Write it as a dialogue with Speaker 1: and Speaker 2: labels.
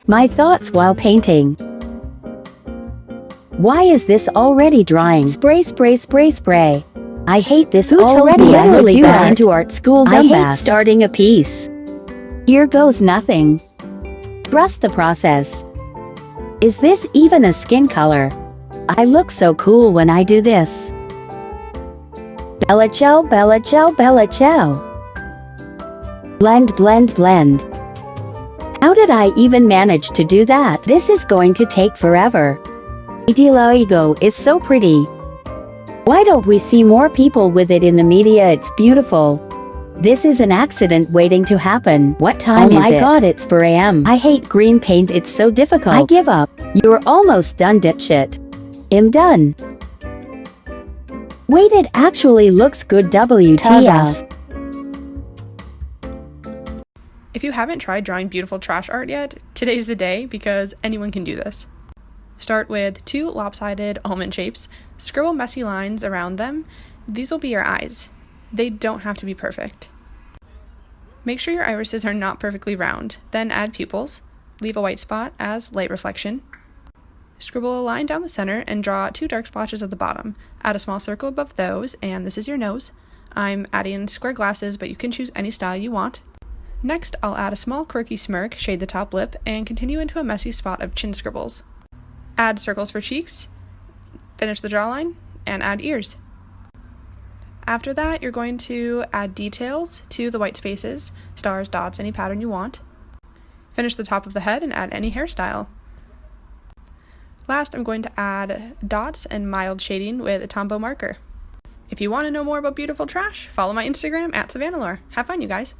Speaker 1: My thoughts while painting. Why is this already drying? Spray, spray, spray, spray. I hate this already. I would do that into art school. I hate starting a piece. Here goes nothing. Trust the process. Is this even a skin color? I look so cool when I do this. Bella ciao, bella ciao, bella ciao. Blend, blend, blend. How did I even manage to do that? This is going to take forever. Vitiligo is so pretty. Why don't we see more people with it in the media? It's beautiful. This is an accident waiting to happen. What time is it? Oh my god, it's 4 a.m. I hate green paint, it's so difficult. I give up. You're almost done, dipshit. I'm done. Wait, it actually looks good. WTF.
Speaker 2: If you haven't tried drawing beautiful trash art yet, today's the day because anyone can do this. Start with 2 lopsided almond shapes, scribble messy lines around them. These will be your eyes. They don't have to be perfect. Make sure your irises are not perfectly round, then add pupils. Leave a white spot as light reflection. Scribble a line down the center and draw 2 dark splotches at the bottom. Add a small circle above those, and this is your nose. I'm adding square glasses, but you can choose any style you want. Next, I'll add a small quirky smirk, shade the top lip, and continue into a messy spot of chin scribbles. Add circles for cheeks, finish the jawline, and add ears. After that, you're going to add details to the white spaces, stars, dots, any pattern you want. Finish the top of the head and add any hairstyle. Last, I'm going to add dots and mild shading with a Tombow marker. If you want to know more about beautiful trash, follow my Instagram @SavannahLore. Have fun, you guys!